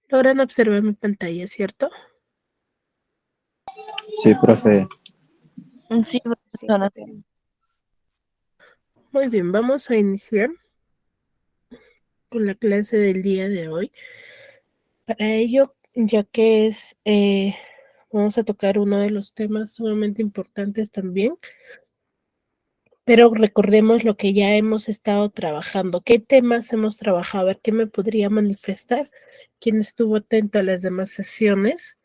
Logran observar mi pantalla, ¿cierto? Sí, profe. Sí, Sí, profesora. profe. Muy bien, vamos a iniciar con la clase del día de hoy. Para ello, ya que vamos a tocar uno de los temas sumamente importantes también, pero recordemos lo que ya hemos estado trabajando. ¿Qué temas hemos trabajado? A ver, ¿qué me podría manifestar? ¿Quién estuvo atento a las demás sesiones?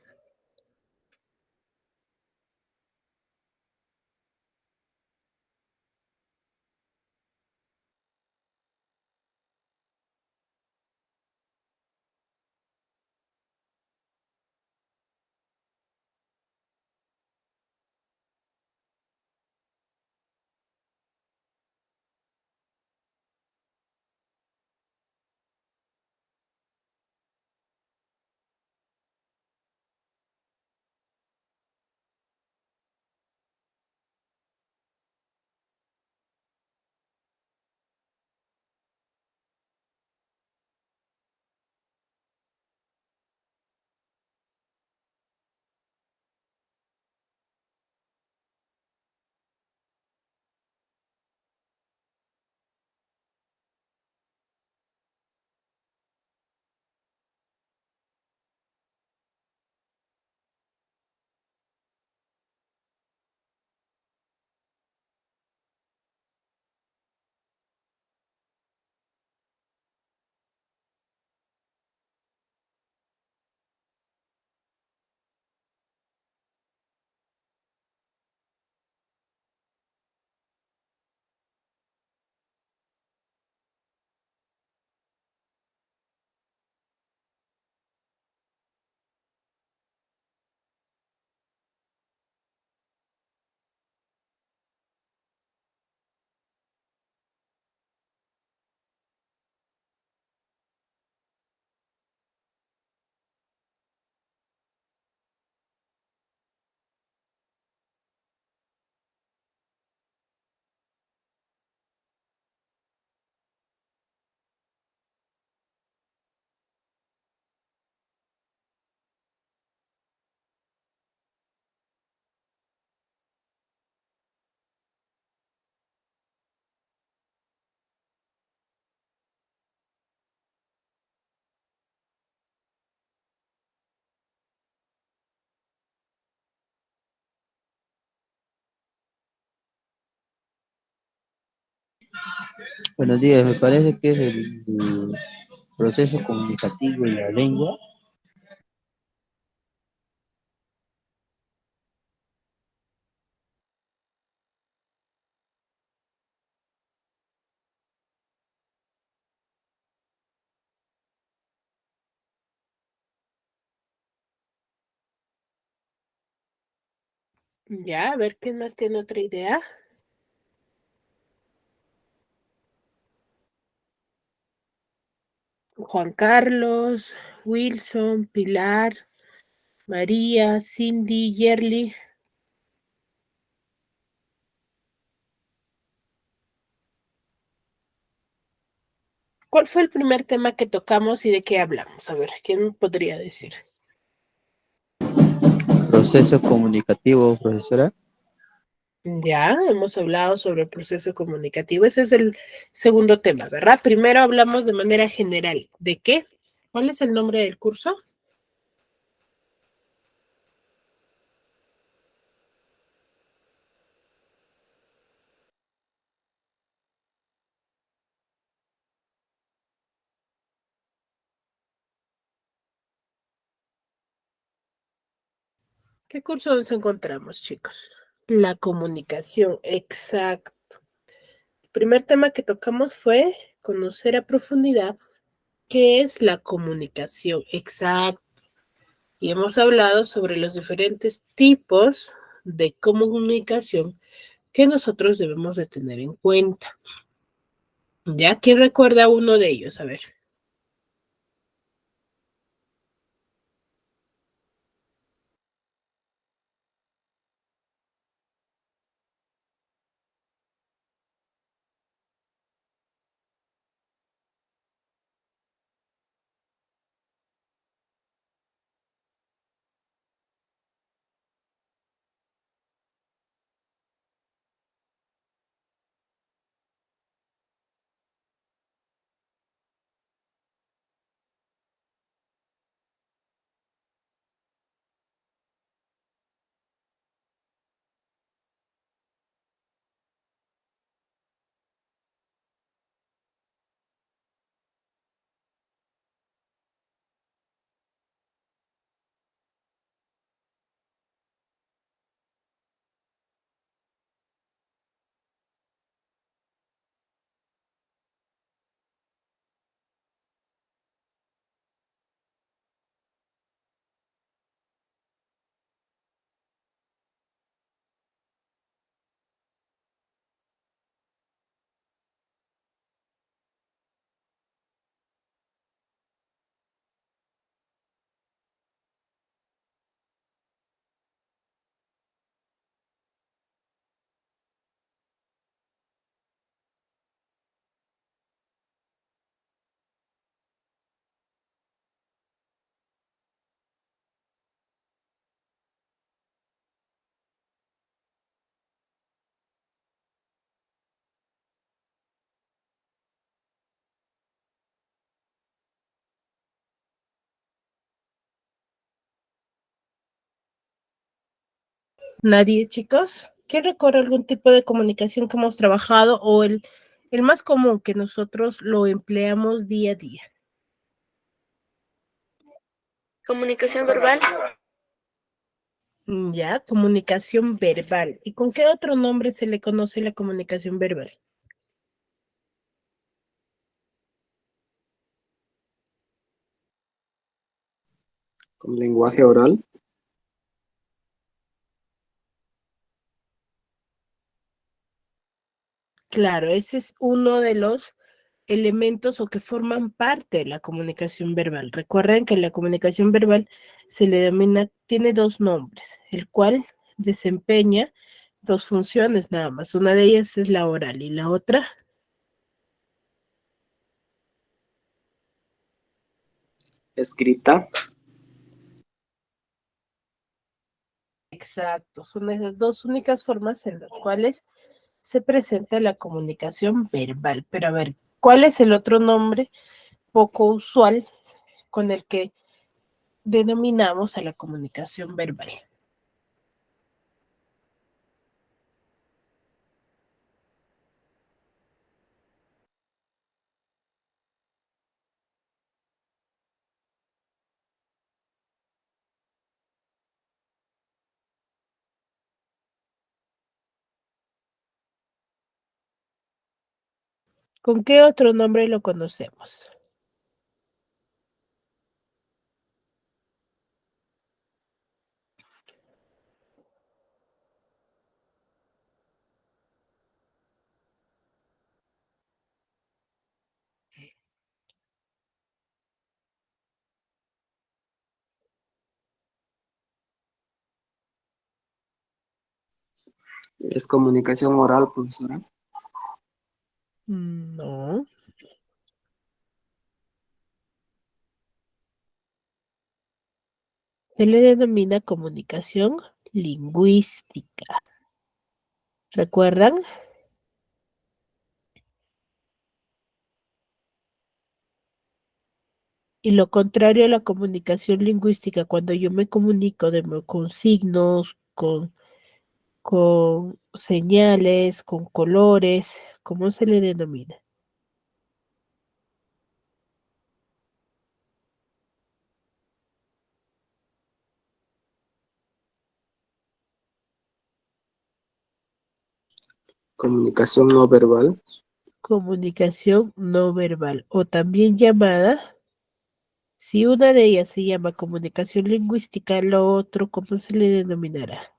Buenos días, me parece que es el proceso comunicativo y la lengua. Ya, a ver, ¿quién más tiene otra idea? Juan Carlos, Wilson, Pilar, María, Cindy, Yerly. ¿Cuál fue el primer tema que tocamos y de qué hablamos? A ver, ¿quién me podría decir? Proceso comunicativo, profesora. Ya, hemos hablado sobre el proceso comunicativo. Ese es el segundo tema, ¿verdad? Primero hablamos de manera general. ¿De qué? ¿Cuál es el nombre del curso? ¿Qué curso nos encontramos, chicos? La comunicación, exacto. El primer tema que tocamos fue conocer a profundidad qué es la comunicación, exacto. Y hemos hablado sobre los diferentes tipos de comunicación que nosotros debemos de tener en cuenta. ¿Ya? ¿Quién recuerda uno de ellos? A ver. Nadie, chicos. ¿Quién recorre algún tipo de comunicación que hemos trabajado o el más común que nosotros lo empleamos día a día? Comunicación verbal. Ya, comunicación verbal. ¿Y con qué otro nombre se le conoce la comunicación verbal? Con lenguaje oral. Claro, ese es uno de los elementos o que forman parte de la comunicación verbal. Recuerden que la comunicación verbal se le denomina, tiene dos nombres, el cual desempeña dos funciones nada más. Una de ellas es la oral y la otra, Escrita. exacto, son esas dos únicas formas en las cuales se presenta la comunicación verbal. Pero a ver, ¿cuál es el otro nombre poco usual con el que denominamos a la comunicación verbal? ¿Con qué otro nombre lo conocemos? Es comunicación oral, profesora. No, se le denomina comunicación lingüística. ¿Recuerdan? Y lo contrario a la comunicación lingüística, cuando yo me comunico con signos, con señales, con colores, ¿cómo se le denomina? Comunicación no verbal. Comunicación no verbal o también llamada, si una de ellas se llama comunicación lingüística, lo otro, ¿cómo se le denominará?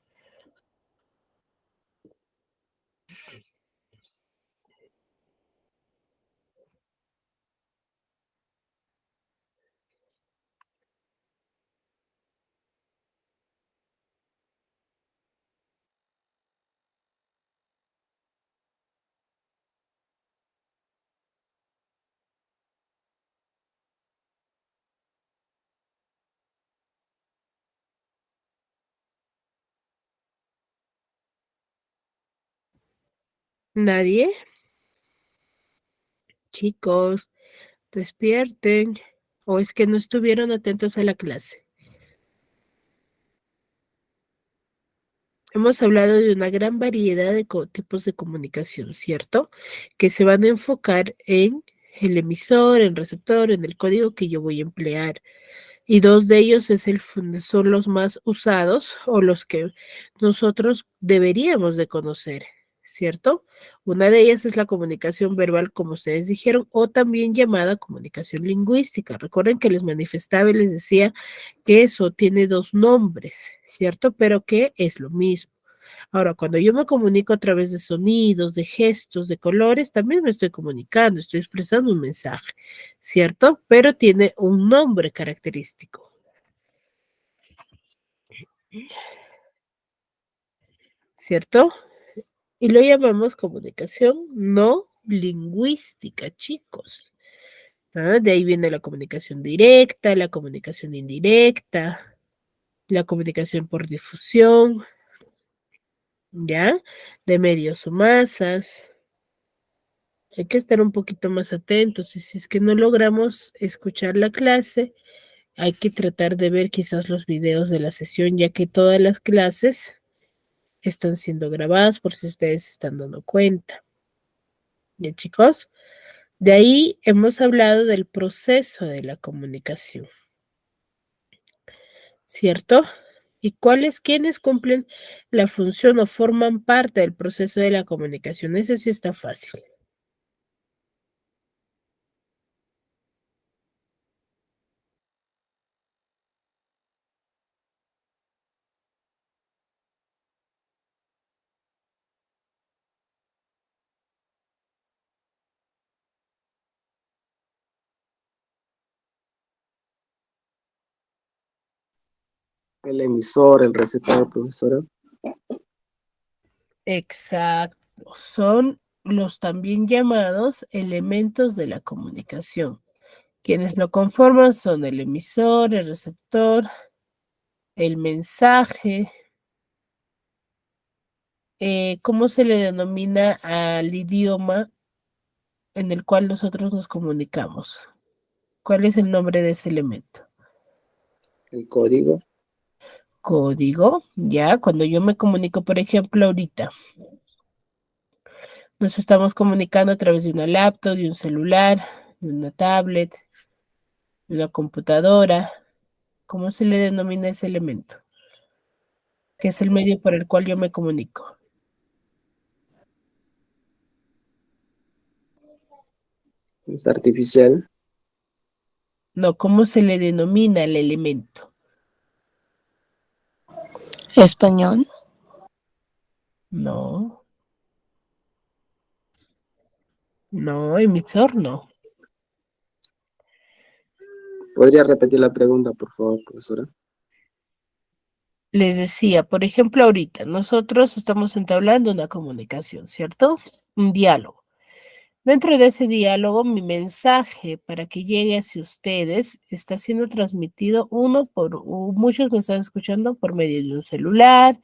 ¿Nadie? Chicos, despierten. ¿O es que no estuvieron atentos a la clase? Hemos hablado de una gran variedad de tipos de comunicación, ¿cierto? Que se van a enfocar en el emisor, el receptor, en el código que yo voy a emplear. Y dos de ellos son los más usados o los que nosotros deberíamos de conocer, ¿cierto? Una de ellas es la comunicación verbal, como ustedes dijeron, o también llamada comunicación lingüística. Recuerden que les manifestaba y les decía que eso tiene dos nombres, ¿cierto? Pero que es lo mismo. Ahora, cuando yo me comunico a través de sonidos, de gestos, de colores, también me estoy comunicando, estoy expresando un mensaje, ¿cierto? Pero tiene un nombre característico, ¿cierto? Y lo llamamos comunicación no lingüística, chicos. ¿Ah? De ahí viene la comunicación directa, la comunicación indirecta, la comunicación por difusión, ¿ya? De medios o masas. Hay que estar un poquito más atentos y si es que no logramos escuchar la clase, hay que tratar de ver quizás los videos de la sesión, ya que todas las clases están siendo grabadas por si ustedes se están dando cuenta. Bien, chicos. De ahí hemos hablado del proceso de la comunicación, ¿cierto? ¿Y quiénes cumplen la función o forman parte del proceso de la comunicación? Ese sí está fácil. El emisor, el receptor, profesora. Exacto. Son los también llamados elementos de la comunicación. Quienes lo conforman son el emisor, el receptor, el mensaje. ¿Cómo se le denomina al idioma en el cual nosotros nos comunicamos? ¿Cuál es el nombre de ese elemento? El código. Código, ya, cuando yo me comunico, por ejemplo, ahorita, nos estamos comunicando a través de una laptop, de un celular, de una tablet, de una computadora. ¿Cómo se le denomina ese elemento? Que es el medio por el cual yo me comunico. Es artificial. No, ¿cómo se le denomina el elemento? Español. No, no, emisor no. ¿Podría repetir la pregunta, por favor, profesora? Les decía, por ejemplo, ahorita nosotros estamos entablando una comunicación, ¿cierto? Un diálogo. Dentro de ese diálogo, mi mensaje para que llegue hacia ustedes está siendo transmitido muchos me están escuchando por medio de un celular,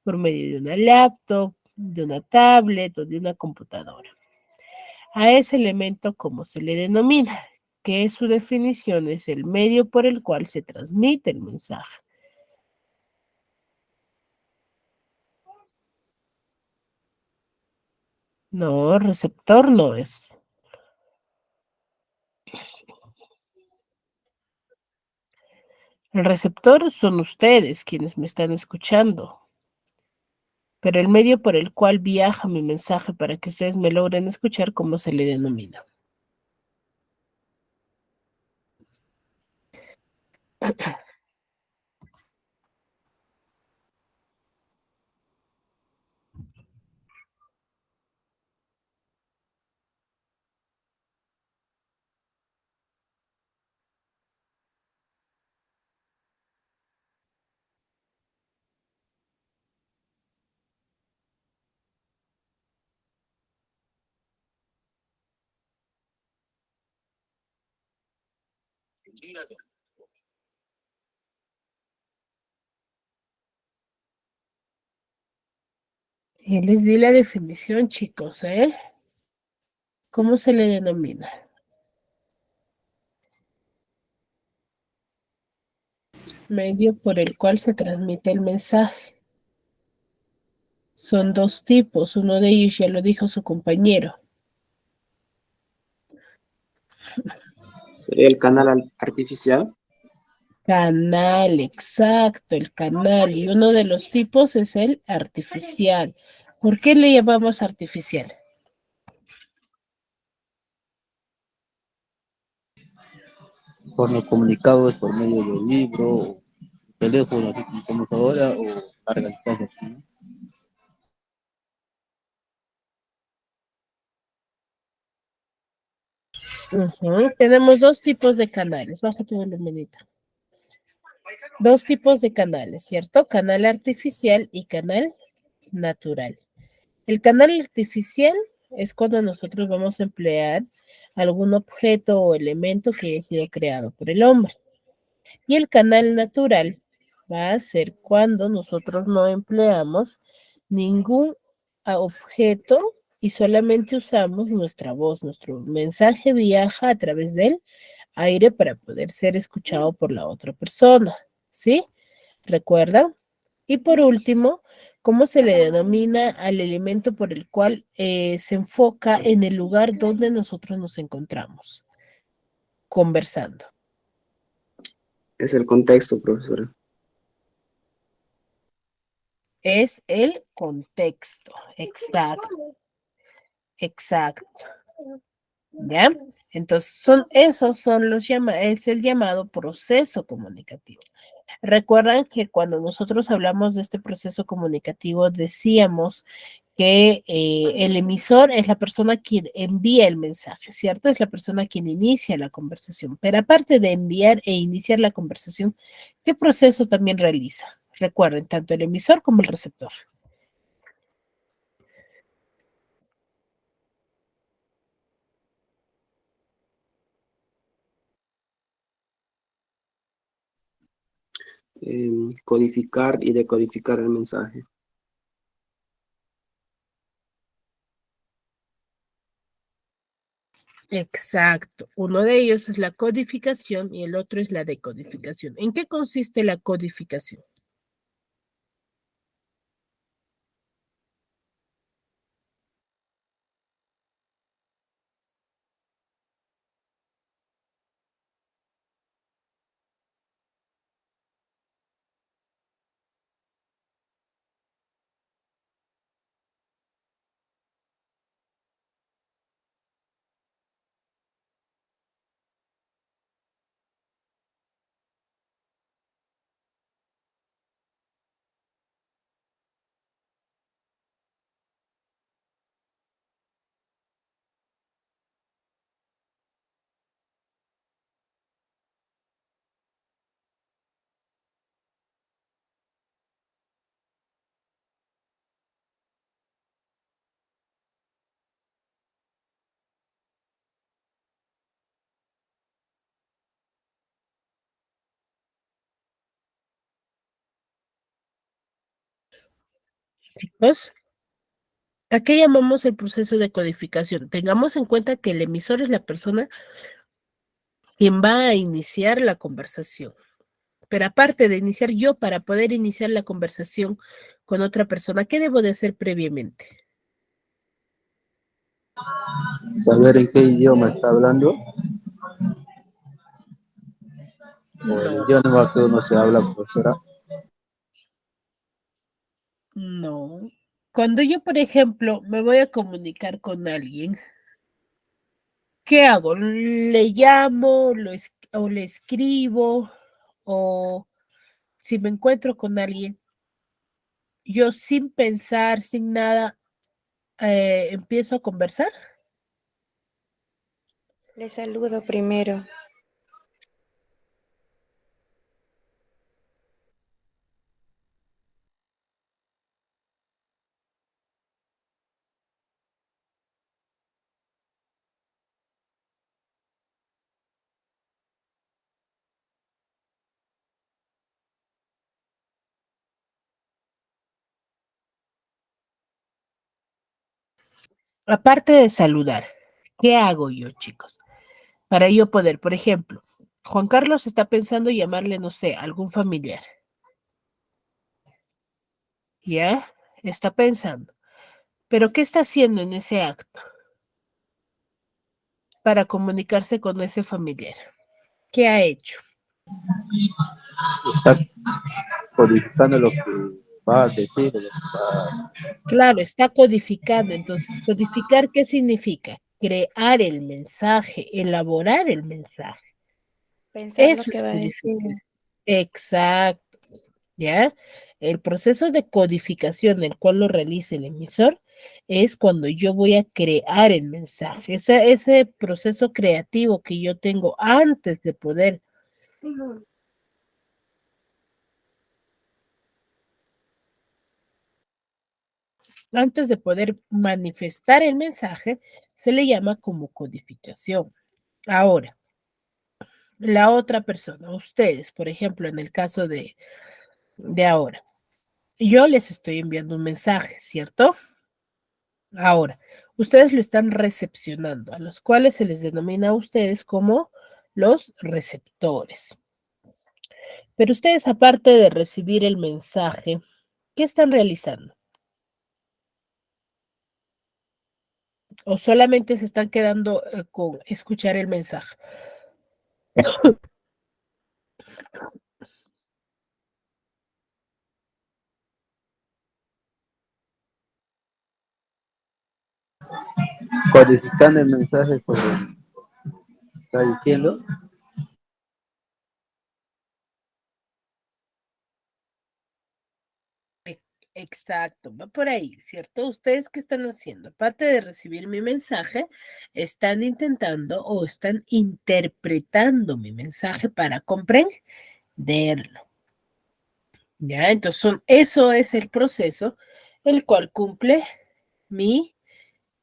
por medio de una laptop, de una tablet o de una computadora. A ese elemento, ¿cómo se le denomina? Que su definición es el medio por el cual se transmite el mensaje. No, receptor no es. El receptor son ustedes quienes me están escuchando, pero el medio por el cual viaja mi mensaje para que ustedes me logren escuchar, ¿cómo se le denomina? Y les di la definición, chicos, ¿eh? ¿Cómo se le denomina? Medio por el cual se transmite el mensaje. Son dos tipos, uno de ellos ya lo dijo su compañero. ¿Sería el canal artificial? Canal, exacto, el canal. Y uno de los tipos es el artificial. ¿Por qué le llamamos artificial? Por los comunicados por medio del libro, teléfono, así como estamos ahora, o larga distancia, ¿sí? Tenemos dos tipos de canales. Baja tu volumenita. Dos tipos de canales, ¿cierto? Canal artificial y canal natural. El canal artificial es cuando nosotros vamos a emplear algún objeto o elemento que haya sido creado por el hombre. Y el canal natural va a ser cuando nosotros no empleamos ningún objeto y solamente usamos nuestra voz. Nuestro mensaje viaja a través del aire para poder ser escuchado por la otra persona, ¿sí? ¿Recuerda? Y por último, ¿Cómo se le denomina al elemento por el cual se enfoca en el lugar donde nosotros nos encontramos conversando? Es el contexto, profesora. Es el contexto. Exacto. Exacto. ¿Ya? Entonces, esos son es el llamado proceso comunicativo. Recuerdan que cuando nosotros hablamos de este proceso comunicativo decíamos que el emisor es la persona quien envía el mensaje, ¿cierto? Es la persona quien inicia la conversación. Pero aparte de enviar e iniciar la conversación, ¿qué proceso también realiza? Recuerden, tanto el emisor como el receptor. Codificar y decodificar el mensaje. Exacto. Uno de ellos es la codificación y el otro es la decodificación. ¿En qué consiste la codificación? Chicos, ¿a qué llamamos el proceso de codificación? Tengamos en cuenta que el emisor es la persona quien va a iniciar la conversación. Pero aparte de iniciar yo, para poder iniciar la conversación con otra persona, ¿qué debo de hacer previamente? Saber en qué idioma está hablando o el No, idioma que uno se habla, profesora. no. Cuando yo, por ejemplo, me voy a comunicar con alguien, ¿qué hago? ¿Le llamo, o le escribo, o si me encuentro con alguien, yo sin pensar, sin nada, empiezo a conversar? Le saludo primero. Aparte de saludar, ¿qué hago yo, chicos? Para yo poder, por ejemplo, Juan Carlos está pensando llamarle, no sé, a algún familiar. ¿Ya? Está pensando. Pero ¿qué está haciendo en ese acto para comunicarse con ese familiar? ¿Qué ha hecho? Está codificando lo que va a decir, lo que va Claro, está codificando. Entonces, ¿codificar qué significa? Crear el mensaje, elaborar el mensaje. Pensar lo Eso que es va a decir. codificar. Exacto. ¿Ya? El proceso de codificación, el cual lo realiza el emisor, es cuando yo voy a crear el mensaje. Ese proceso creativo que yo tengo antes de poder manifestar el mensaje, se le llama como codificación. Ahora, la otra persona, ustedes, por ejemplo, en el caso de ahora, yo les estoy enviando un mensaje, ¿cierto? Ahora, ustedes lo están recepcionando, a los cuales se les denomina a ustedes como los receptores. Pero ustedes, aparte de recibir el mensaje, ¿qué están realizando? ¿O solamente se están quedando con escuchar el mensaje? Codificando el mensaje sobre lo que está diciendo. Exacto, va por ahí, ¿cierto? ¿Ustedes qué están haciendo? Aparte de recibir mi mensaje, están intentando o están interpretando mi mensaje para comprenderlo. ¿Ya? Entonces, eso es el proceso, el cual cumple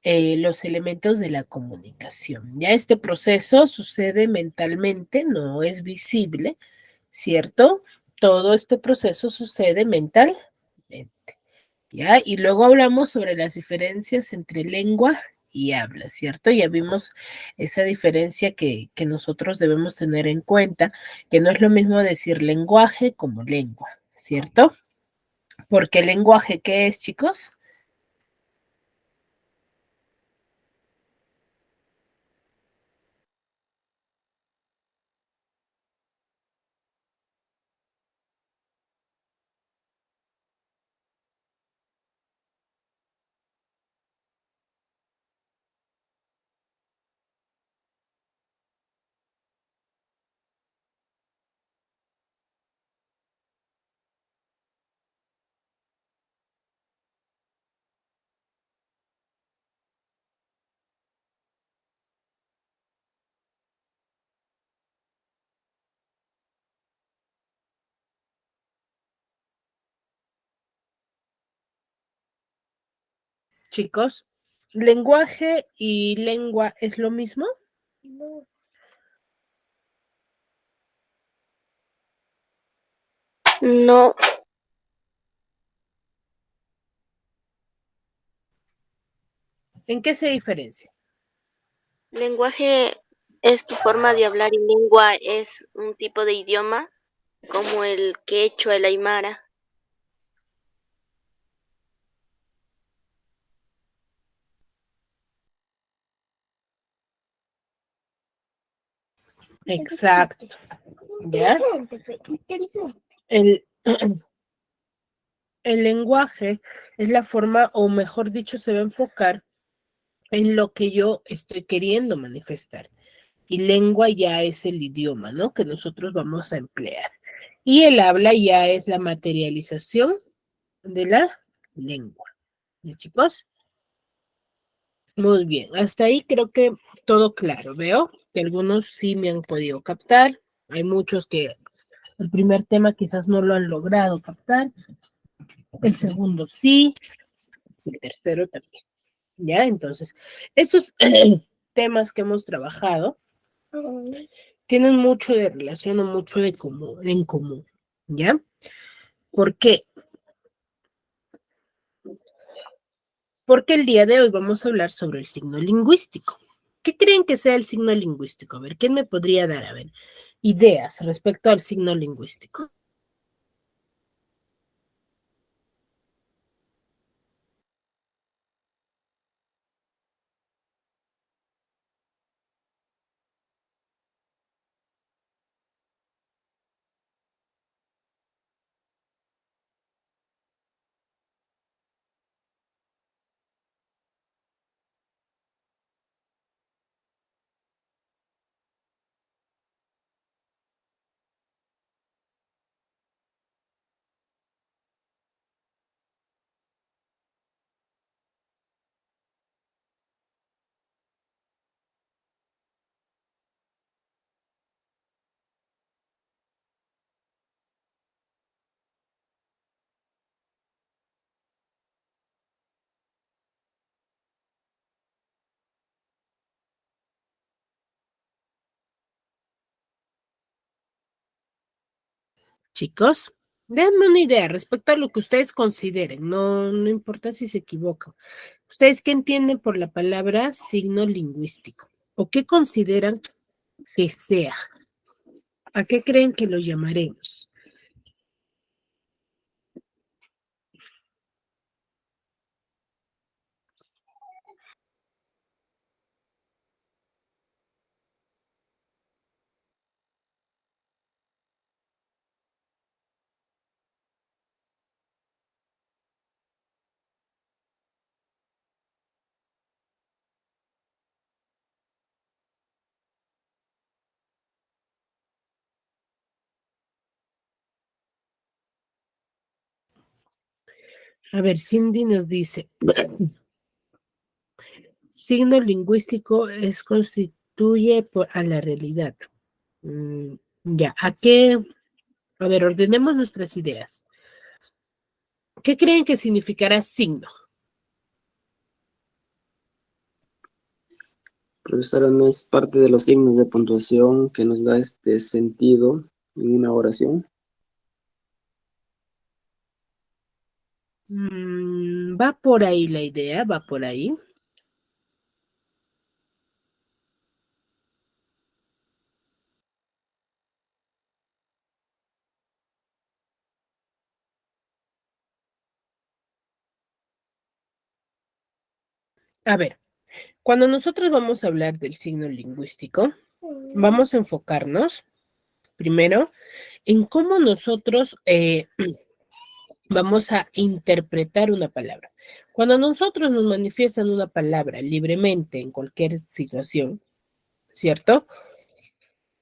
los elementos de la comunicación. Ya este proceso sucede mentalmente, no es visible, ¿cierto? Todo este proceso sucede mentalmente. ¿Ya? Y luego hablamos sobre las diferencias entre lengua y habla, ¿cierto? Ya vimos esa diferencia que nosotros debemos tener en cuenta, que no es lo mismo decir lenguaje como lengua, ¿cierto? Porque el lenguaje, ¿qué es, chicos? Chicos, ¿lenguaje y lengua es lo mismo? No, ¿En qué se diferencia? lenguaje es tu forma de hablar y lengua es un tipo de idioma como el quechua, el aymara. Exacto, ¿ya? El, el lenguaje es la forma, o mejor dicho, se va a enfocar en lo que yo estoy queriendo manifestar. Y lengua ya es el idioma, ¿no? Que nosotros vamos a emplear. Y el habla ya es la materialización de la lengua. ¿Ya, chicos? Muy bien. Hasta ahí creo que todo claro. Veo que algunos sí me han podido captar. Hay muchos que el primer tema quizás no lo han logrado captar. El segundo sí. El tercero también. ¿Ya? Entonces, estos temas que hemos trabajado tienen mucho de relación o mucho de en común, ¿ya? ¿Por qué? Porque el día de hoy vamos a hablar sobre el signo lingüístico. ¿Qué creen que sea el signo lingüístico? A ver, ¿quién me podría dar, a ver, ideas respecto al signo lingüístico? Chicos, denme una idea respecto a lo que ustedes consideren, no, no importa si se equivocan. ¿Ustedes qué entienden por la palabra signo lingüístico? ¿O qué consideran que sea? ¿A qué creen que lo llamaremos? A ver, Cindy nos dice, signo lingüístico constituye a la realidad. Ya, a ver, ordenemos nuestras ideas. ¿Qué creen que significará signo? Profesora, no es parte de los signos de puntuación que nos da este sentido en una oración. Va por ahí la idea, va por ahí. A ver, cuando nosotros vamos a hablar del signo lingüístico, vamos a enfocarnos primero en cómo nosotros vamos a interpretar una palabra. Cuando nosotros nos manifiestan una palabra libremente en cualquier situación, ¿cierto?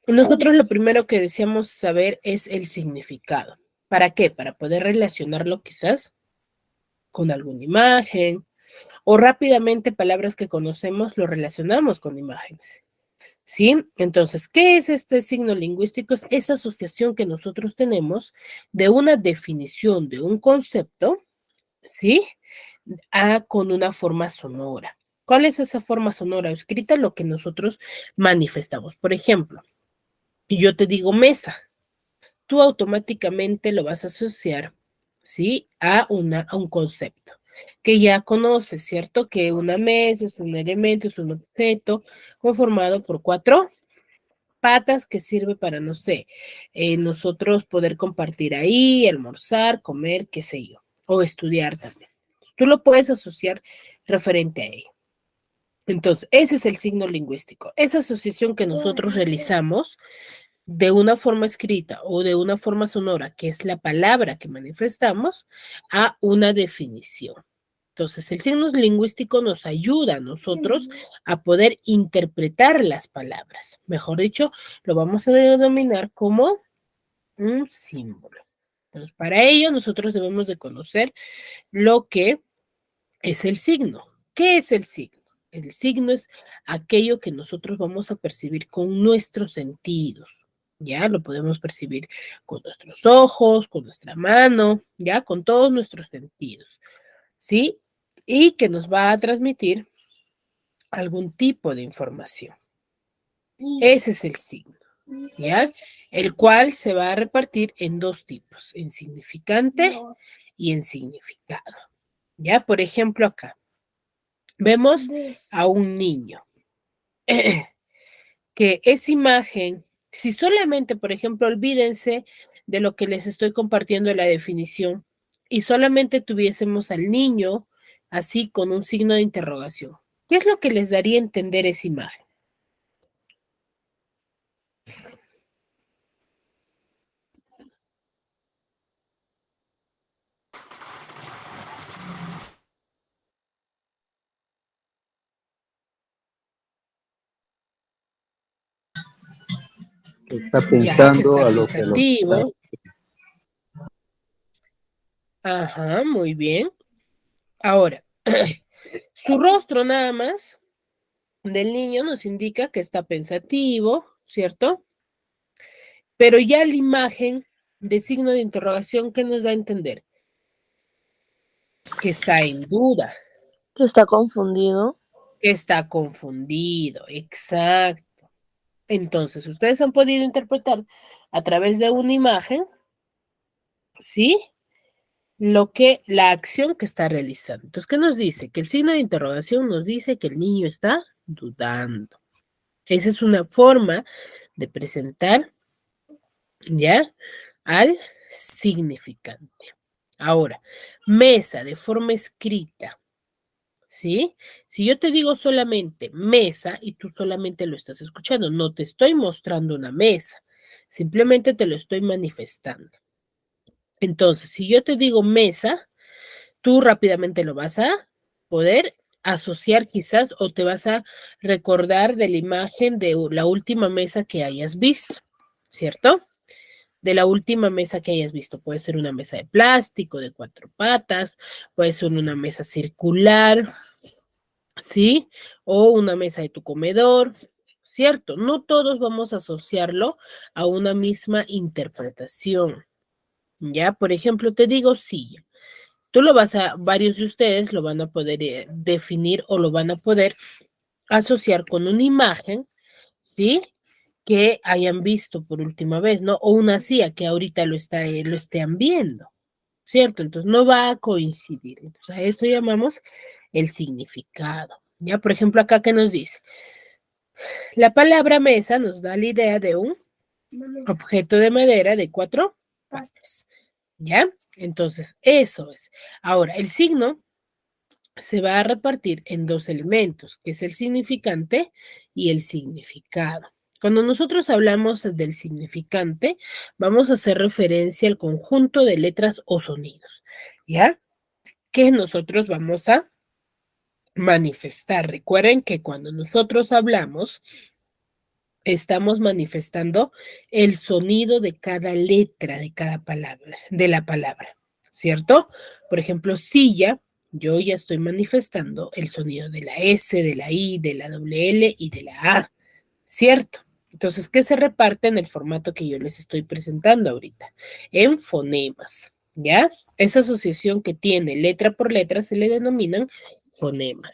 Nosotros lo primero que deseamos saber es el significado. ¿Para qué? Para poder relacionarlo quizás con alguna imagen o rápidamente palabras que conocemos lo relacionamos con imágenes. ¿Sí? Entonces, ¿qué es este signo lingüístico? Es esa asociación que nosotros tenemos de una definición de un concepto, ¿sí? Con una forma sonora. ¿Cuál es esa forma sonora escrita? Lo que nosotros manifestamos. Por ejemplo, yo te digo mesa, tú automáticamente lo vas a asociar, ¿sí? A un concepto que ya conoces, ¿cierto? Que una mesa es un elemento, es un objeto conformado por 4 patas que sirve para, no sé, nosotros poder compartir ahí, almorzar, comer, qué sé yo, o estudiar también. Tú lo puedes asociar referente a ello. Entonces, ese es el signo lingüístico. Esa asociación que nosotros realizamos de una forma escrita o de una forma sonora, que es la palabra que manifestamos, a una definición. Entonces, el signo lingüístico nos ayuda a nosotros a poder interpretar las palabras. Mejor dicho, lo vamos a denominar como un símbolo. Entonces, para ello, nosotros debemos de conocer lo que es el signo. ¿Qué es el signo? El signo es aquello que nosotros vamos a percibir con nuestros sentidos. Ya lo podemos percibir con nuestros ojos, con nuestra mano, ya con todos nuestros sentidos. ¿Sí? Y que nos va a transmitir algún tipo de información. Ese es el signo, ¿ya? El cual se va a repartir en 2 tipos, en significante y en significado. ¿Ya? Por ejemplo, acá vemos a un niño que esa imagen, si solamente, por ejemplo, olvídense de lo que les estoy compartiendo en la definición y solamente tuviésemos al niño así con un signo de interrogación, ¿qué es lo que les daría a entender esa imagen? Está Ya que pensando está a lo que lo está. pensativo. Ajá, muy bien. Ahora, su rostro nada más del niño nos indica que está pensativo, ¿cierto? Pero ya la imagen de signo de interrogación, ¿qué nos da a entender? Que está en duda, Que está confundido. que está confundido, exacto. Entonces, ustedes han podido interpretar a través de una imagen, ¿sí? La acción que está realizando. Entonces, ¿qué nos dice? Que el signo de interrogación nos dice que el niño está dudando. Esa es una forma de presentar, ¿ya? Al significante. Ahora, mesa de forma escrita, ¿sí? Si yo te digo solamente mesa y tú solamente lo estás escuchando, no te estoy mostrando una mesa, simplemente te lo estoy manifestando. Entonces, si yo te digo mesa, tú rápidamente lo vas a poder asociar quizás o te vas a recordar de la imagen de la última mesa que hayas visto, ¿cierto? de la última mesa que hayas visto. Puede ser una mesa de plástico de 4 patas, puede ser una mesa circular, ¿sí? O una mesa de tu comedor, ¿cierto? No todos vamos a asociarlo a una misma interpretación, ¿ya? Por ejemplo, te digo silla. Varios de ustedes lo van a poder definir o lo van a poder asociar con una imagen, ¿sí? Que hayan visto por última vez, ¿no? O una silla que ahorita lo estén viendo, ¿cierto? Entonces no va a coincidir. Entonces a eso llamamos el significado. Ya, por ejemplo, acá que nos dice, la palabra mesa nos da la idea de un objeto de madera de 4 patas, ¿ya? Entonces, eso es. Ahora, el signo se va a repartir en 2 elementos, que es el significante y el significado. Cuando nosotros hablamos del significante, vamos a hacer referencia al conjunto de letras o sonidos, ¿ya? Que nosotros vamos a manifestar. Recuerden que cuando nosotros hablamos, estamos manifestando el sonido de cada letra de cada palabra, de la palabra, ¿cierto? Por ejemplo, silla, yo ya estoy manifestando el sonido de la S, de la I, de la doble L y de la A, ¿cierto? Entonces, ¿qué se reparte en el formato que yo les estoy presentando ahorita? En fonemas, ¿ya? Esa asociación que tiene letra por letra se le denominan fonemas.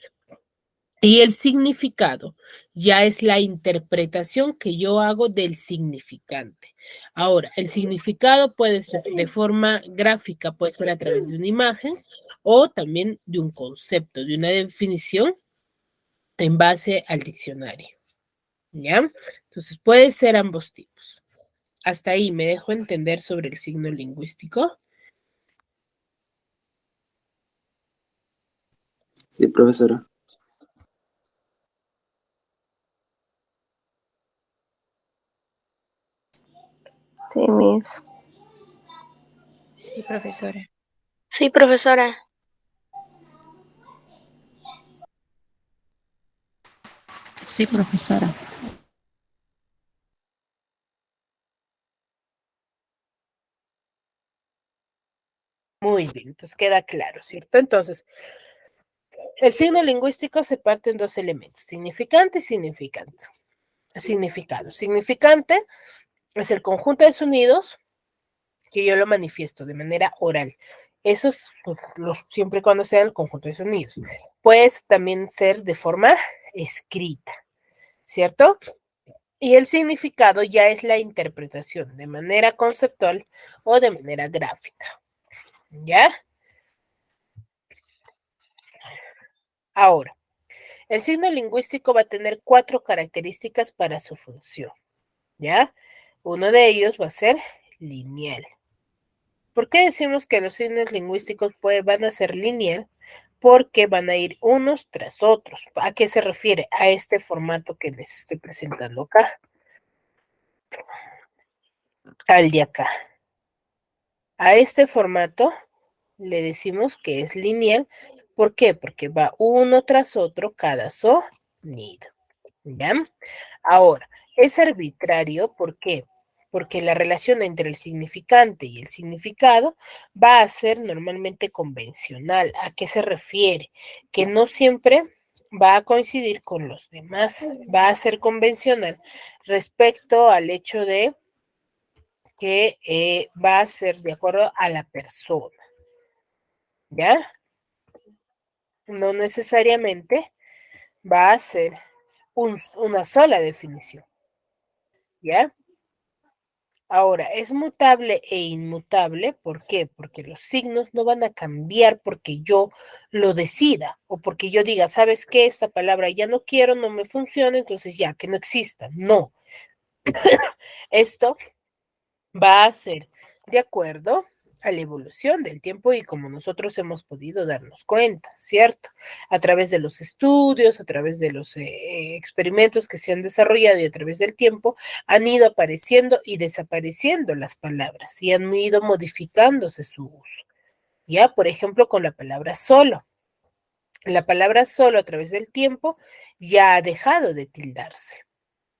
Y el significado ya es la interpretación que yo hago del significante. Ahora, el significado puede ser de forma gráfica, puede ser a través de una imagen o también de un concepto, de una definición en base al diccionario. ¿Ya? Entonces, puede ser ambos tipos. Hasta ahí me dejo entender sobre el signo lingüístico. Sí, profesora. Sí, Miss. Sí, profesora. Sí, profesora. Sí, profesora. Muy bien, entonces queda claro, ¿cierto? Entonces, el signo lingüístico se parte en 2 elementos, significante y significante. Significado. Significante es el conjunto de sonidos que yo lo manifiesto de manera oral. Eso es siempre y cuando sea el conjunto de sonidos. Puede también ser de forma escrita, ¿cierto? Y el significado ya es la interpretación de manera conceptual o de manera gráfica. ¿Ya? Ahora, el signo lingüístico va a tener 4 características para su función. ¿Ya? Uno de ellos va a ser lineal. ¿Por qué decimos que los signos lingüísticos van a ser lineal? Porque van a ir unos tras otros. ¿A qué se refiere? A este formato que les estoy presentando acá. Al de acá. A este formato le decimos que es lineal. ¿Por qué? Porque va uno tras otro cada sonido. ¿Ya? Ahora, es arbitrario, ¿por qué? Porque la relación entre el significante y el significado va a ser normalmente convencional. ¿A qué se refiere? Que no siempre va a coincidir con los demás, va a ser convencional respecto al hecho de que va a ser de acuerdo a la persona, ¿ya? No necesariamente va a ser una sola definición, ¿ya? Ahora, es mutable e inmutable, ¿por qué? Porque los signos no van a cambiar porque yo lo decida o porque yo diga, ¿sabes qué? Esta palabra ya no quiero, no me funciona, entonces ya, que no exista. No, esto va a ser de acuerdo a la evolución del tiempo y como nosotros hemos podido darnos cuenta, ¿cierto? A través de los estudios, a través de los experimentos que se han desarrollado y a través del tiempo, han ido apareciendo y desapareciendo las palabras y han ido modificándose su uso. Ya, por ejemplo, con la palabra solo. La palabra solo a través del tiempo ya ha dejado de tildarse,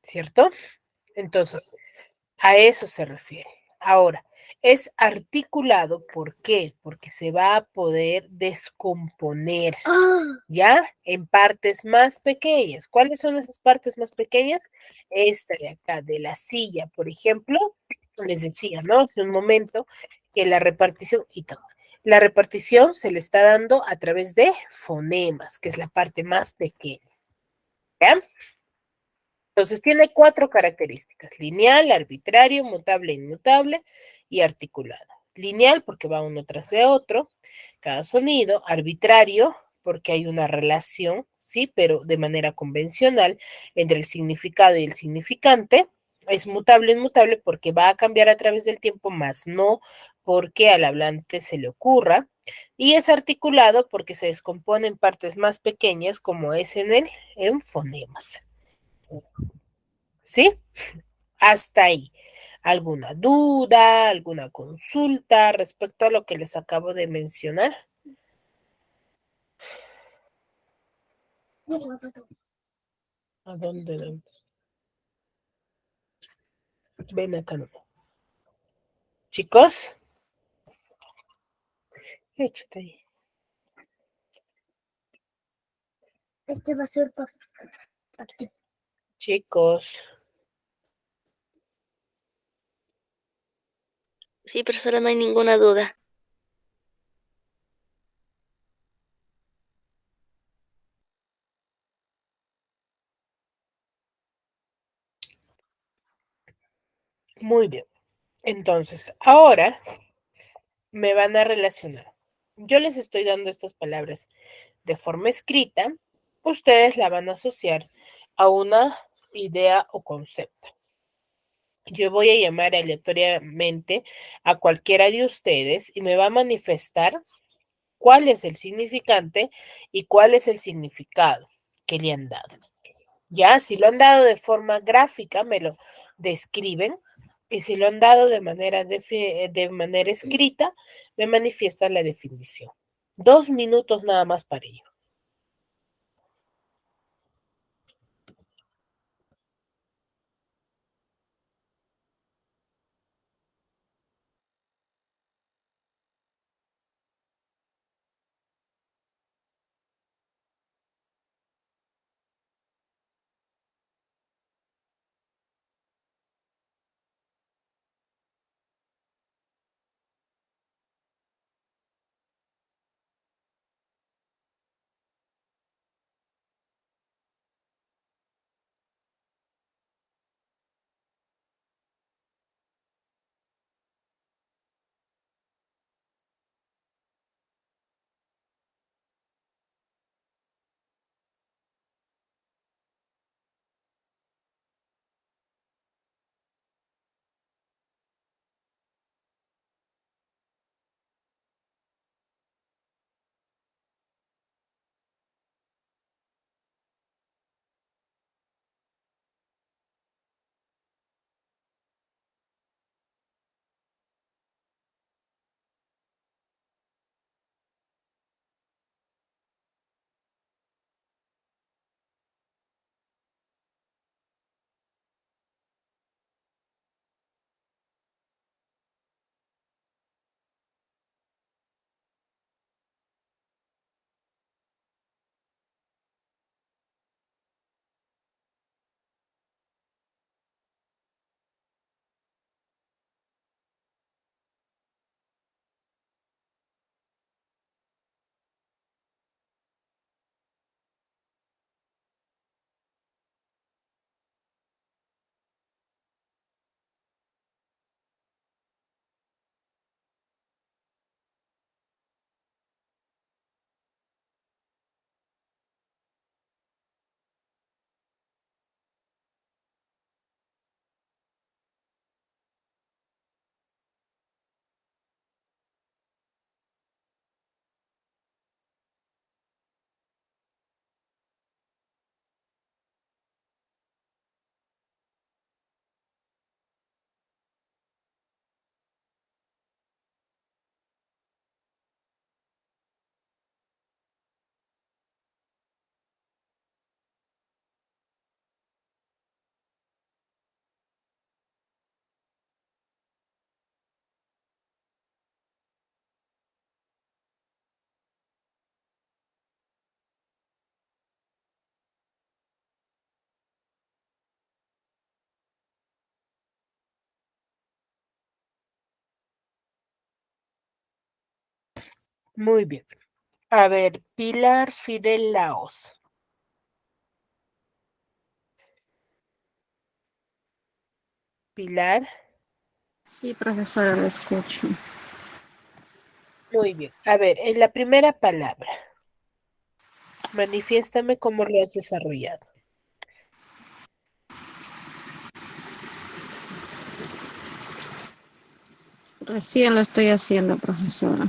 ¿cierto? Entonces, a eso se refiere. Ahora, es articulado, ¿por qué? Porque se va a poder descomponer, ¿ya? En partes más pequeñas. ¿Cuáles son esas partes más pequeñas? Esta de acá, de la silla, por ejemplo, les decía, ¿no? Hace un momento que la repartición se le está dando a través de fonemas, que es la parte más pequeña, ¿ya? Entonces tiene 4 características: lineal, arbitrario, mutable, inmutable y articulado. Lineal porque va uno tras de otro, cada sonido; arbitrario porque hay una relación, ¿sí? Pero de manera convencional entre el significado y el significante. Es mutable, inmutable porque va a cambiar a través del tiempo, más no porque al hablante se le ocurra. Y es articulado porque se descompone en partes más pequeñas, como es en fonemas. ¿Sí? Hasta ahí. ¿Alguna duda, alguna consulta respecto a lo que les acabo de mencionar? ¿A dónde? Ven acá, no. Chicos, échate ahí. Este va a ser para ti. Chicos, Sí, profesora, no hay ninguna duda. muy bien. Entonces, ahora me van a relacionar. Yo les estoy dando estas palabras de forma escrita. Ustedes la van a asociar a una idea o concepto. Yo voy a llamar aleatoriamente a cualquiera de ustedes y me va a manifestar cuál es el significante y cuál es el significado que le han dado. Ya, si lo han dado de forma gráfica, me lo describen, y si lo han dado de manera escrita, me manifiestan la definición. 2 minutos nada más para ello. Muy bien. A ver, Pilar Fidel Laos. Pilar. Sí, profesora, lo escucho. Muy bien. A ver, en la primera palabra, manifiéstame cómo lo has desarrollado. Recién lo estoy haciendo, profesora.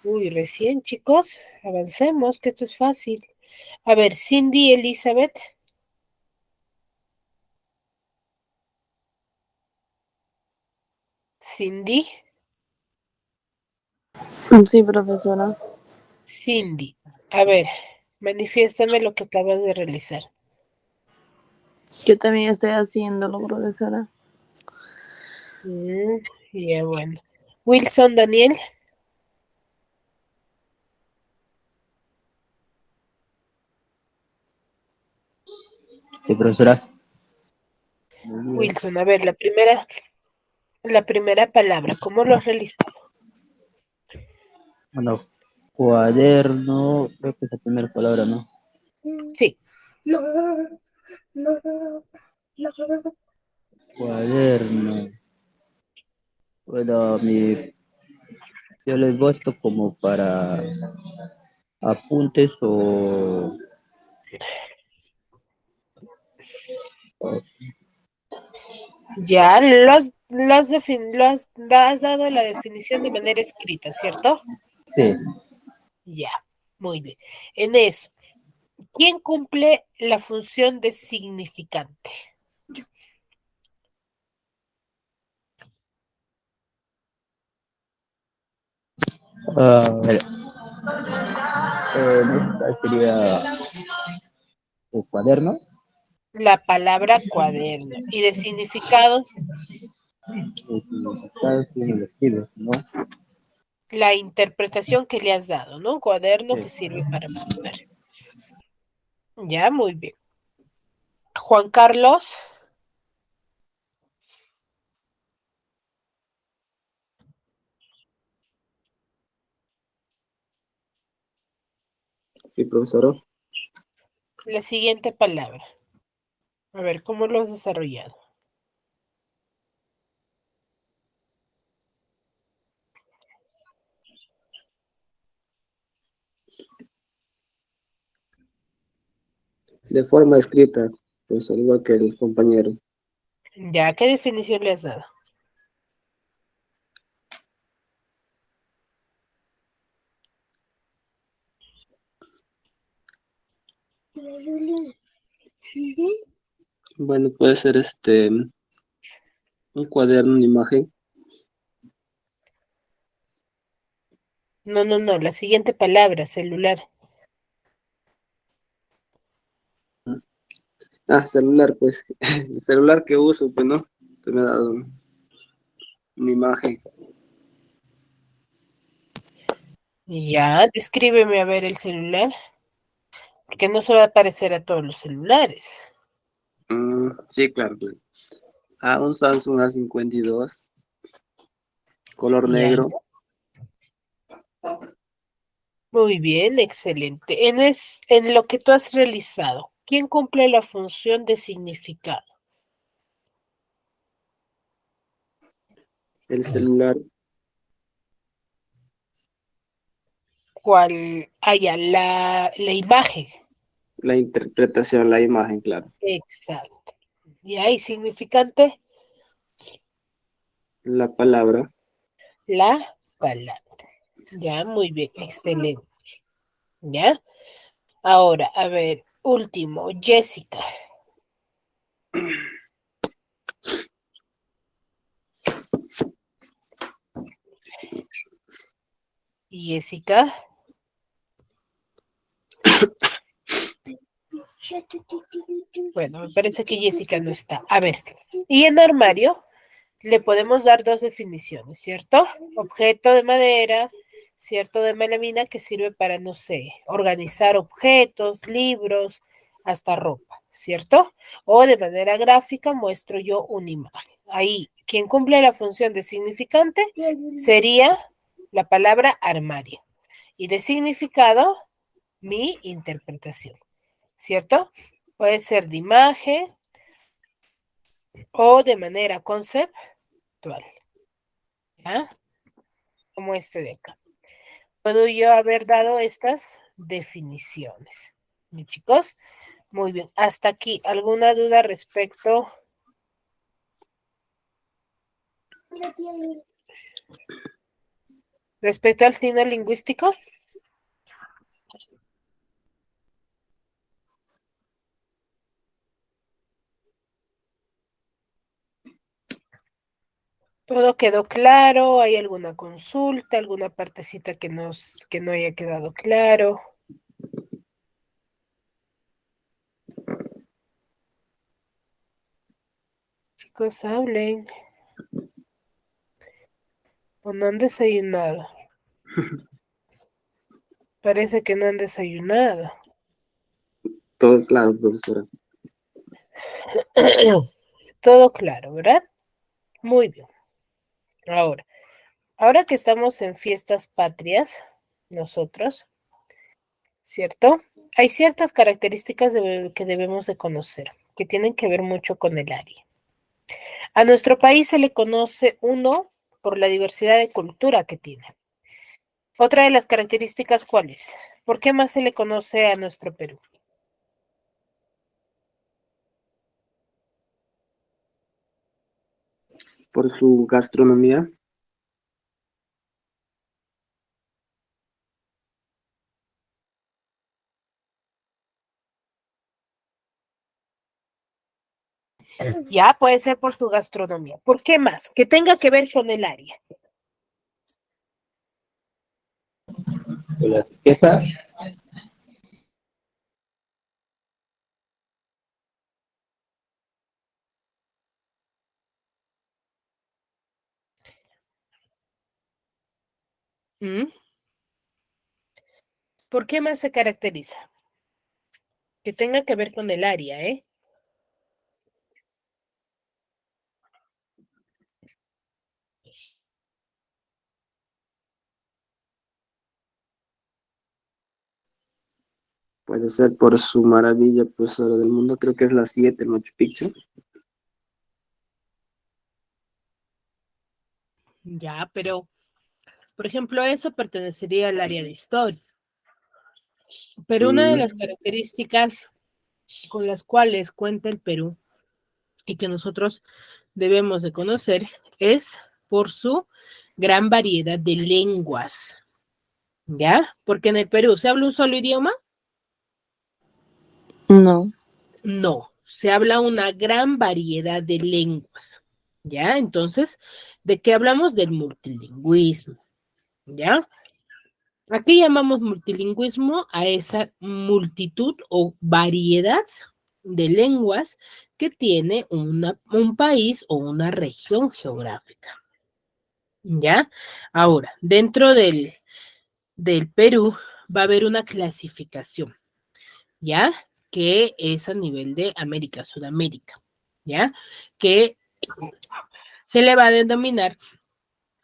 Uy, recién, chicos, avancemos, que esto es fácil. A ver, Cindy Elizabeth. Cindy. Sí, profesora. Cindy. A ver, manifiéstame lo que acabas de realizar. Yo también estoy haciéndolo, profesora. Ya bueno. Wilson Daniel. Sí, profesora. Muy bien. Wilson, a ver, la primera palabra, ¿cómo lo has realizado? Bueno, cuaderno, creo que es la primera palabra, ¿no? Sí. Cuaderno. Bueno, yo lo he puesto como para apuntes o Ya has dado la definición de manera escrita, ¿cierto? sí. Ya, muy bien. En eso, ¿quién cumple la función de significante? Ver, esta sería el cuaderno. La palabra cuaderno. ¿Y de significado? El significado tiene el estilo, ¿no? La interpretación que le has dado, ¿no? Cuaderno Sí. que sirve para apuntar. Ya, muy bien. Juan Carlos. Sí, profesora. La siguiente palabra. A ver, ¿cómo lo has desarrollado? De forma escrita, pues al igual que el compañero. Ya, ¿qué definición le has dado? Bueno, puede ser un cuaderno, una imagen. No, no, no. La siguiente palabra, celular. Ah, celular, pues el celular que uso, pues no, pues me ha dado una imagen. Ya, descríbeme a ver el celular, porque no se va a parecer a todos los celulares. Sí, claro, pues. Ah, un Samsung A52, color Ya, negro. muy bien, excelente. En lo que tú has realizado, ¿quién cumple la función de significado? El celular, ¿Cuál haya la imagen? la interpretación, la imagen, claro. Exacto. Y ahí, significante, La palabra, la palabra. Ya, muy bien, excelente. ¿Ya? Ahora, a ver, último, Jessica. Jessica. Bueno, me parece que Jessica no está. A ver, y en armario le podemos dar dos definiciones, ¿cierto? Objeto de madera, cierto de melamina que sirve para, no sé, organizar objetos, libros, hasta ropa, ¿cierto? O de manera gráfica muestro yo una imagen. Ahí, quien cumple la función de significante sería la palabra armario. Y de significado, mi interpretación, ¿cierto? Puede ser de imagen o de manera conceptual, ¿ya? Como esto de acá. Puedo yo haber dado estas definiciones. ¿Y chicos? Muy bien. Hasta aquí. ¿Alguna duda respecto? Respecto al signo lingüístico. ¿Todo quedó claro? ¿Hay alguna consulta, alguna partecita que no haya quedado claro? Chicos, hablen. ¿O no han desayunado? Parece que no han desayunado. Todo claro, profesora. Todo claro, ¿verdad? Muy bien. Ahora que estamos en fiestas patrias, nosotros, ¿cierto? Hay ciertas características que debemos de conocer, que tienen que ver mucho con el área. A nuestro país se le conoce uno por la diversidad de cultura que tiene. Otra de las características, ¿cuál es? ¿Por qué más se le conoce a nuestro Perú? Por su gastronomía. Ya puede ser por su gastronomía. ¿Por qué más? Que tenga que ver con el área. De la riqueza, ¿Mm? ¿Por qué más se caracteriza? Que tenga que ver con el área, ¿eh? Puede ser por su maravilla, profesora del mundo. Creo que es la 7, el Machu Picchu. Ya, pero, por ejemplo, eso pertenecería al área de historia. Pero una de Mm, las características con las cuales cuenta el Perú y que nosotros debemos de conocer es por su gran variedad de lenguas, ¿ya? Porque en el Perú, ¿se habla un solo idioma? No. No, se habla una gran variedad de lenguas, ¿ya? Entonces, ¿de qué hablamos? Del multilingüismo, ¿ya? Aquí llamamos multilingüismo a esa multitud o variedad de lenguas que tiene un país o una región geográfica, ¿ya? Ahora, dentro del Perú va a haber una clasificación, ¿ya? Que es a nivel de América, Sudamérica, ¿ya? Que se le va a denominar,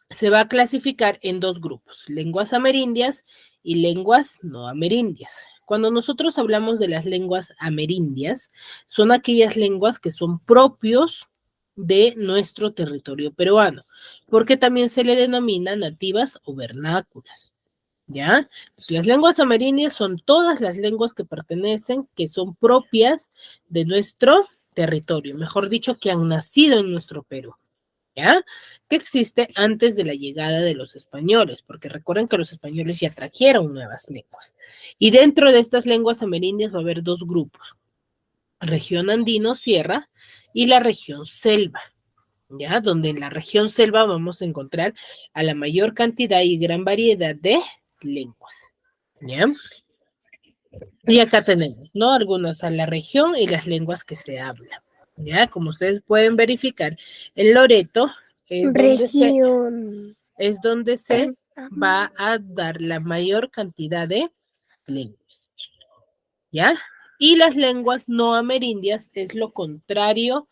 se va a clasificar en dos grupos, lenguas amerindias y lenguas no amerindias. Cuando nosotros hablamos de las lenguas amerindias, son aquellas lenguas que son propios de nuestro territorio peruano, porque también se le denomina nativas o vernáculas. ¿Ya? Entonces, las lenguas amerindias son todas las lenguas que pertenecen, que son propias de nuestro territorio, mejor dicho, que han nacido en nuestro Perú, ¿ya? Que existe antes de la llegada de los españoles, porque recuerden que los españoles ya trajeron nuevas lenguas. Y dentro de estas lenguas amerindias va a haber dos grupos, región andino-sierra y la región selva. ¿Ya? Donde en la región selva vamos a encontrar a la mayor cantidad y gran variedad de lenguas, ¿ya? Y acá tenemos, ¿no? Algunas a la región y las lenguas que se hablan, ¿ya? Como ustedes pueden verificar, en Loreto es donde se va a dar la mayor cantidad de lenguas, ¿ya? Y las lenguas no amerindias es lo contrario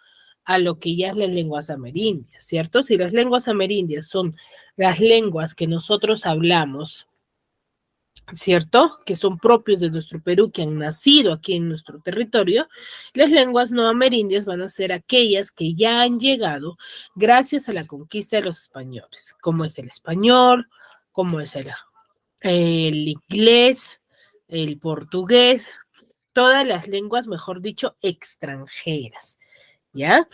a lo que ya es las lenguas amerindias, ¿cierto? Si las lenguas amerindias son las lenguas que nosotros hablamos, ¿cierto? Que son propios de nuestro Perú, que han nacido aquí en nuestro territorio, las lenguas no amerindias van a ser aquellas que ya han llegado gracias a la conquista de los españoles, como es el español, como es el inglés, el portugués, todas las lenguas, mejor dicho, extranjeras, ¿ya?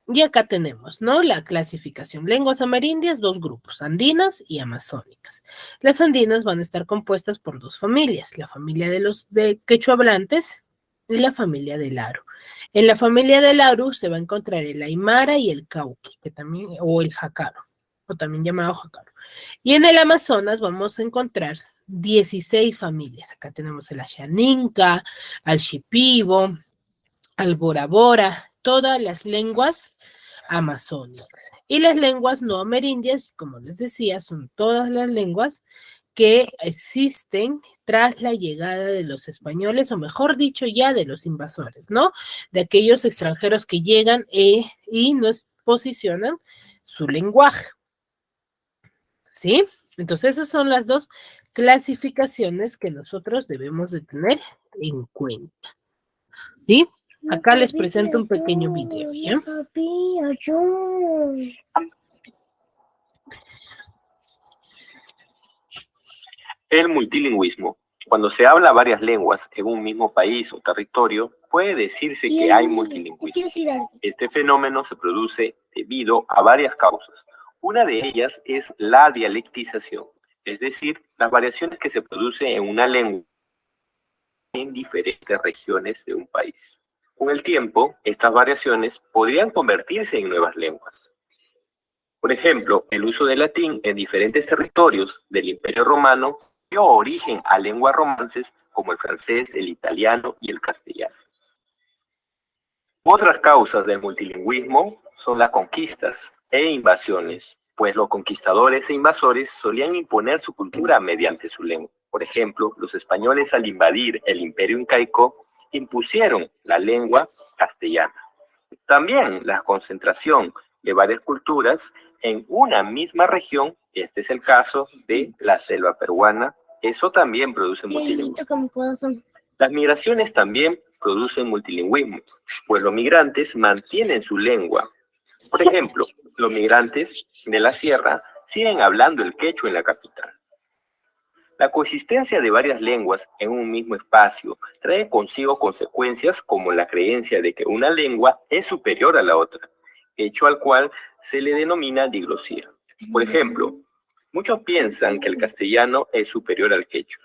Y acá tenemos, ¿no? La clasificación. Lenguas amerindias, dos grupos, andinas y amazónicas. Las andinas van a estar compuestas por dos familias, la familia de los de quechua hablantes y la familia del Aru. En la familia del Aru se va a encontrar el aymara y el cauqui, que también, o el jacaro, o también llamado jacaro. Y en el Amazonas vamos a encontrar 16 familias. Acá tenemos el Ashaninka, al Shipibo, al Bora Bora, todas las lenguas amazónicas. Y las lenguas no amerindias, como les decía, son todas las lenguas que existen tras la llegada de los españoles, o mejor dicho, ya de los invasores, ¿no? De aquellos extranjeros que llegan y nos posicionan su lenguaje, ¿sí? Entonces, esas son las dos clasificaciones que nosotros debemos de tener en cuenta, ¿sí? Acá les presento un pequeño video, ¿ya? El multilingüismo. Cuando se habla varias lenguas en un mismo país o territorio, puede decirse que hay multilingüismo. Este fenómeno se produce debido a varias causas. Una de ellas es la dialectización, es decir, las variaciones que se producen en una lengua en diferentes regiones de un país. Con el tiempo, estas variaciones podrían convertirse en nuevas lenguas. Por ejemplo, el uso del latín en diferentes territorios del Imperio Romano dio origen a lenguas romances como el francés, el italiano y el castellano. Otras causas del multilingüismo son las conquistas e invasiones, pues los conquistadores e invasores solían imponer su cultura mediante su lengua. Por ejemplo, los españoles al invadir el Imperio Incaico impusieron la lengua castellana. También la concentración de varias culturas en una misma región, este es el caso de la selva peruana, eso también produce multilingüismo. Las migraciones también producen multilingüismo, pues los migrantes mantienen su lengua. Por ejemplo, los migrantes de la sierra siguen hablando el quechua en la capital. La coexistencia de varias lenguas en un mismo espacio trae consigo consecuencias como la creencia de que una lengua es superior a la otra, hecho al cual se le denomina diglosía. Por ejemplo, muchos piensan que el castellano es superior al quechua.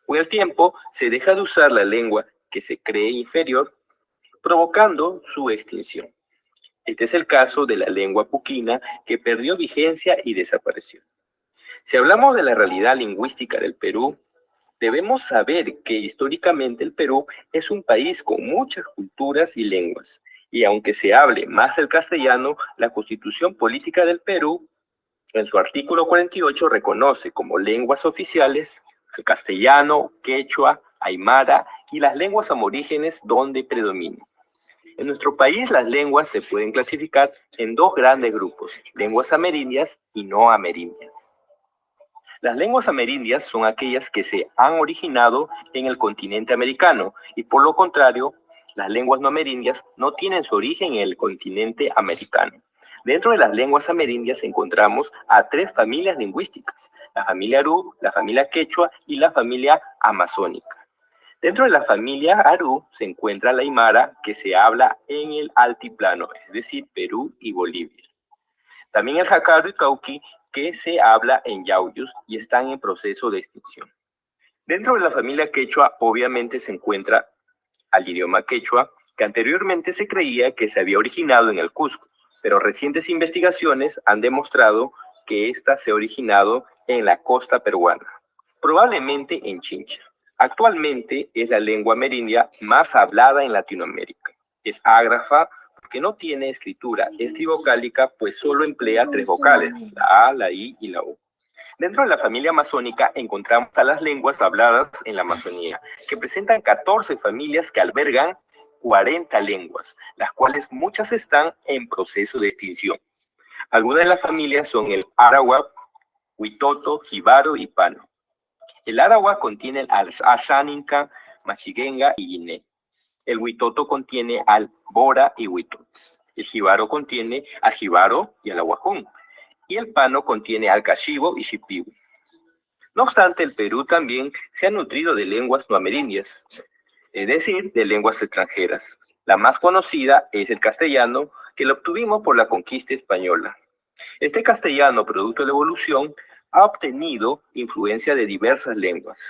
Con el tiempo se deja de usar la lengua que se cree inferior, provocando su extinción. Este es el caso de la lengua puquina, que perdió vigencia y desapareció. Si hablamos de la realidad lingüística del Perú, debemos saber que históricamente el Perú es un país con muchas culturas y lenguas, y aunque se hable más el castellano, la Constitución Política del Perú, en su artículo 48, reconoce como lenguas oficiales el castellano, quechua, aymara y las lenguas aborígenes donde predominan. En nuestro país las lenguas se pueden clasificar en dos grandes grupos, lenguas amerindias y no amerindias. Las lenguas amerindias son aquellas que se han originado en el continente americano y por lo contrario, las lenguas no amerindias no tienen su origen en el continente americano. Dentro de las lenguas amerindias encontramos a tres familias lingüísticas, la familia Aru, la familia Quechua y la familia amazónica. Dentro de la familia Aru se encuentra la aymara, que se habla en el altiplano, es decir, Perú y Bolivia. También el jacaro y cauqui, que se habla en Yauyos y están en proceso de extinción. Dentro de la familia quechua, obviamente se encuentra al idioma quechua, que anteriormente se creía que se había originado en el Cusco, pero recientes investigaciones han demostrado que ésta se ha originado en la costa peruana, probablemente en Chincha. Actualmente es la lengua amerindia más hablada en Latinoamérica. Es ágrafa porque no tiene escritura, es trivocálica, pues solo emplea tres vocales, la A, la I y la U. Dentro de la familia amazónica encontramos a las lenguas habladas en la Amazonía, que presentan 14 familias que albergan 40 lenguas, las cuales muchas están en proceso de extinción. Algunas de las familias son el arawak, huitoto, jíbaro y pano. El arawak contiene al ashaninka, machigenga y guiné. El huitoto contiene al bora y huito. El jíbaro contiene al jíbaro y al aguajón. Y el pano contiene al cachibo y shipibo. No obstante, el Perú también se ha nutrido de lenguas no amerindias, es decir, de lenguas extranjeras. La más conocida es el castellano, que lo obtuvimos por la conquista española. Este castellano, producto de la evolución, ha obtenido influencia de diversas lenguas.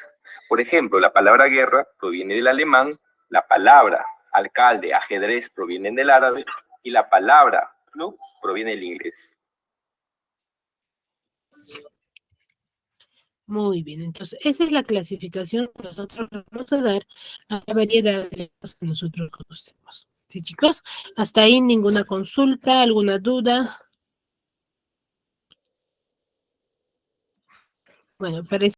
Por ejemplo, la palabra guerra proviene del alemán, la palabra alcalde, ajedrez provienen del árabe y la palabra club proviene del inglés. Muy bien, entonces esa es la clasificación que nosotros vamos a dar a la variedad de lenguas que nosotros conocemos. ¿Sí, chicos? Hasta ahí ninguna consulta, alguna duda. Bueno, parece